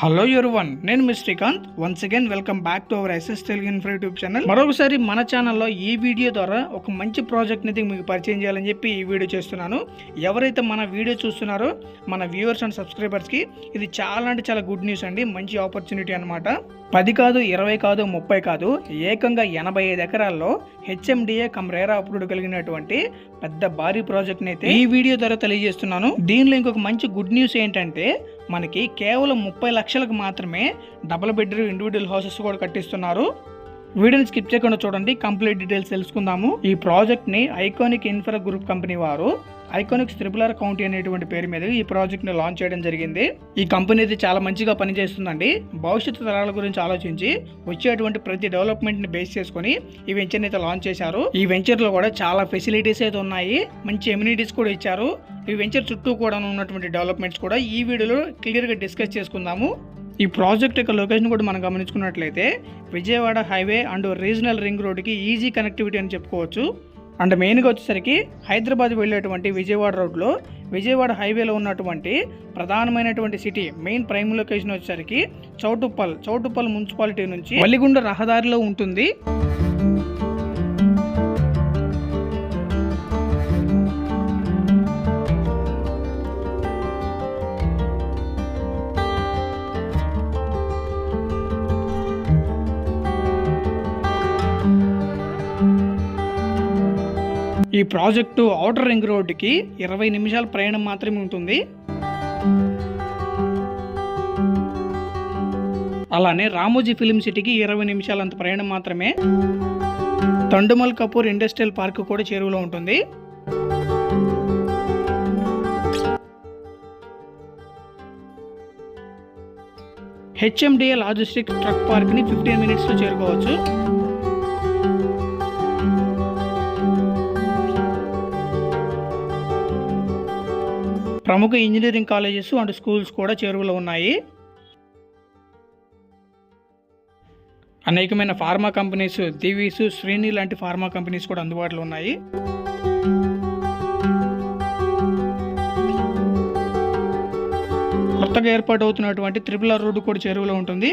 Hello everyone, నేను మీ Srikanth. Once again welcome back to our SS Telugu info YouTube channel. మరొకసారి మన ఛానల్లో ఈ వీడియో ద్వారా ఒక మంచి ప్రాజెక్ట్ ని మీకు పరిచయం చేయాలని చెప్పి ఈ వీడియో చేస్తున్నాను. ఎవరైతే మన వీడియో చూస్తున్నారో మన వ్యూవర్స్ అండ్ సబ్స్క్రైబర్స్ కి ఇది చాలా అంటే చాలా గుడ్ న్యూస్ అండి. మంచి ఆపర్చునిటీ అనమాట. 10 కాదు, 20 కాదు, 30 కాదు, ఏకంగా 85 ఎకరాల్లో హెచ్ఎండిఏ రెరా అప్రూవ్డ్ కలిగినటువంటి పెద్ద భారీ ప్రాజెక్ట్ అయితే ఈ వీడియో ద్వారా తెలియజేస్తున్నాను. దీనిలో ఇంకొక మంచి గుడ్ న్యూస్ ఏంటంటే మనకి కేవలం 30 లక్షలకు మాత్రమే డబుల్ బెడ్రూమ్ ఇండివిజువల్ హౌసెస్ కూడా కట్టిస్తున్నారు. వీడియోని స్కిప్ చేయకుండా చూడండి, కంప్లీట్ డీటెయిల్స్ తెలుసుకుందాము. ఈ ప్రాజెక్ట్ ని ఐకానిక్ ఇన్ఫ్రా గ్రూప్ కంపెనీ వారు ఐకానిక్స్ త్రిపుల్ కౌంటీ అనేటువంటి పేరు మీద ఈ ప్రాజెక్ట్ ని లాంచ్ చేయడం జరిగింది. ఈ కంపెనీ అయితే చాలా మంచిగా పనిచేస్తుందండి. భవిష్యత్తు తరాల గురించి ఆలోచించి వచ్చేటువంటి ప్రతి డెవలప్మెంట్ ని బేస్ చేసుకుని ఈ వెంచర్ అయితే లాంచ్ చేశారు. ఈ వెంచర్ లో కూడా చాలా ఫెసిలిటీస్ అయితే ఉన్నాయి, మంచి ఎమ్యూనిటీస్ కూడా ఇచ్చారు. ఈ వెంచర్ చుట్టూ కూడా ఉన్నటువంటి డెవలప్మెంట్స్ కూడా ఈ వీడియోలో క్లియర్ గా డిస్కస్ చేసుకుందాము. ఈ ప్రాజెక్ట్ యొక్క లొకేషన్ కూడా మనం గమనించుకున్నట్లయితే Vijayawada highway and regional ring రోడ్డుకి ఈజీ కనెక్టివిటీ అని చెప్పుకోవచ్చు. అండ్ మెయిన్గా వచ్చేసరికి హైదరాబాద్ వెళ్ళేటువంటి విజయవాడ రోడ్లో విజయవాడ హైవేలో ఉన్నటువంటి ప్రధానమైనటువంటి సిటీ మెయిన్ ప్రైమ్ లొకేషన్ వచ్చేసరికి చౌటుప్పల్ మున్సిపాలిటీ నుంచి వల్లిగుండ రహదారిలో ఉంటుంది. ఈ ప్రాజెక్టు ఔటర్ రింగ్ రోడ్డుకి 20 నిమిషాల ప్రయాణం మాత్రమే ఉంటుంది. అలానే రామోజీ ఫిల్మ్ సిటీకి 20 నిమిషాలంత ప్రయాణం మాత్రమే. తండుమల్ కపూర్ ఇండస్ట్రియల్ పార్క్ కూడా చేరువలో ఉంటుంది. హెచ్ఎండిఏ లాజిస్టిక్ ట్రక్ పార్క్ ని 15 మినిట్స్ లో చేరుకోవచ్చు. ప్రముఖ ఇంజనీరింగ్ కాలేజెస్ అండ్ స్కూల్స్ కూడా చేరువలో ఉన్నాయి. అనేకమైన ఫార్మా కంపెనీస్, దివీస్, శ్రేణి లాంటి ఫార్మా కంపెనీస్ కూడా అందుబాటులో ఉన్నాయి. కొత్తగా ఏర్పాటు అవుతున్నటువంటి త్రిపుల్ ఆర్ రోడ్డు కూడా చేరువలో ఉంటుంది.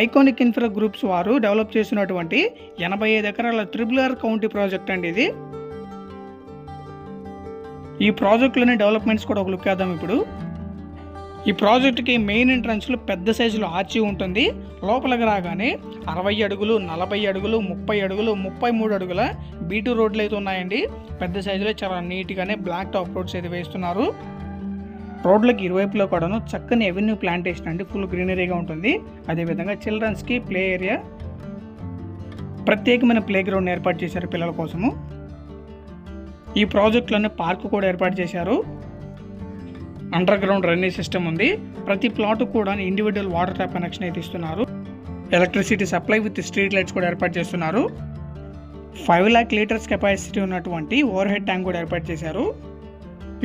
ఐకానిక్ ఇన్ఫ్రా గ్రూప్స్ వారు డెవలప్ చేసినటువంటి 85 ఎకరాల త్రిపుల్ ఆర్ కౌంటీ ప్రాజెక్ట్ అండి ఇది. ఈ ప్రాజెక్ట్లోని డెవలప్మెంట్స్ కూడా ఒక లుక్ వేద్దాం ఇప్పుడు. ఈ ప్రాజెక్ట్కి మెయిన్ ఎంట్రన్స్లో పెద్ద సైజులో ఆర్చి ఉంటుంది. లోపలికి రాగానే 60 అడుగులు, 40 అడుగులు, 30 అడుగులు, 33 అడుగుల B2 రోడ్లు అయితే ఉన్నాయండి. పెద్ద సైజులో చాలా నీట్గానే బ్లాక్ టాప్ రోడ్స్ అయితే వేస్తున్నారు. రోడ్లకి ఇరువైపులో కూడాను చక్కని ఎవెన్యూ ప్లాంటేషన్ అండి, ఫుల్ గ్రీనరీగా ఉంటుంది. అదేవిధంగా చిల్డ్రన్స్కి ప్లే ఏరియా, ప్రత్యేకమైన ప్లే గ్రౌండ్ ఏర్పాటు చేశారు పిల్లల కోసము. ఈ ప్రాజెక్ట్లోనే పార్క్ కూడా ఏర్పాటు చేశారు. అండర్ గ్రౌండ్ డ్రైనేజ్ సిస్టమ్ ఉంది. ప్రతి ప్లాట్ కూడా ఇండివిజువల్ వాటర్ ట్యాప్ కనెక్షన్ అయితే ఇస్తున్నారు. Electricity supply with street lights కూడా ఏర్పాటు చేస్తున్నారు. 5 lakh లీటర్స్ కెపాసిటీ ఉన్నటువంటి ఓవర్ హెడ్ ట్యాంక్ కూడా ఏర్పాటు చేశారు.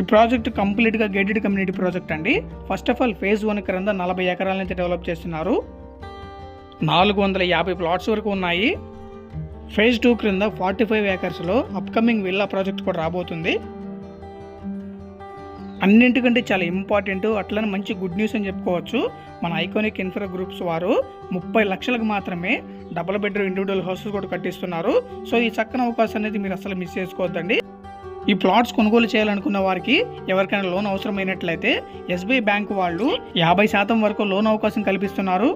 ఈ ప్రాజెక్ట్ కంప్లీట్గా గేటెడ్ కమ్యూనిటీ ప్రాజెక్ట్ అండి. ఫస్ట్ ఆఫ్ ఆల్ ఫేజ్ 1 క్రింద 40 ఎకరాలనైతే డెవలప్ చేస్తున్నారు. 450 ప్లాట్స్ వరకు ఉన్నాయి. ఫేజ్ 2 క్రింద 45 ఏకర్స్లో అప్కమింగ్ విల్లా ప్రాజెక్ట్ కూడా రాబోతుంది. అన్నింటికంటే చాలా ఇంపార్టెంట్, అట్లనే మంచి గుడ్ న్యూస్ అని చెప్పుకోవచ్చు. మన ఐకానిక్ ఇన్ఫ్రా గ్రూప్స్ వారు 30 లక్షలకు మాత్రమే డబుల్ బెడ్రూమ్ ఇండివిజువల్ హౌసెస్ కూడా కట్టిస్తున్నారు. సో ఈ చక్కని అవకాశం అనేది మీరు అసలు మిస్ చేసుకోవద్దండి. ఈ ప్లాట్స్ కొనుగోలు చేయాలనుకున్న వారికి ఎవరికైనా లోన్ అవసరమైనట్లయితే SBI బ్యాంక్ వాళ్ళు 50% వరకు లోన్ అవకాశం కల్పిస్తున్నారు.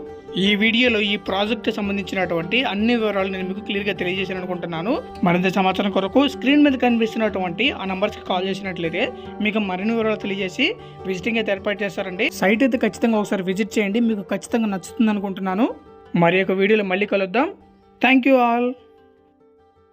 ఈ వీడియోలో ఈ ప్రాజెక్ట్ సంబంధించినటువంటి అన్ని వివరాలు నేను మీకు క్లియర్గా తెలియజేసాను అనుకుంటున్నాను. మరింత సమాచారం కొరకు స్క్రీన్ మీద కనిపిస్తున్నటువంటి ఆ నంబర్స్కి కాల్ చేసినట్లయితే మీకు మరిన్ని వివరాలు తెలియజేసి విజిటింగ్ అయితే ఏర్పాటు చేస్తారండి. సైట్ అయితే ఖచ్చితంగా ఒకసారి విజిట్ చేయండి, మీకు ఖచ్చితంగా నచ్చుతుంది అనుకుంటున్నాను. మరి ఒక వీడియోలో మళ్ళీ కలుద్దాం. Thank you all.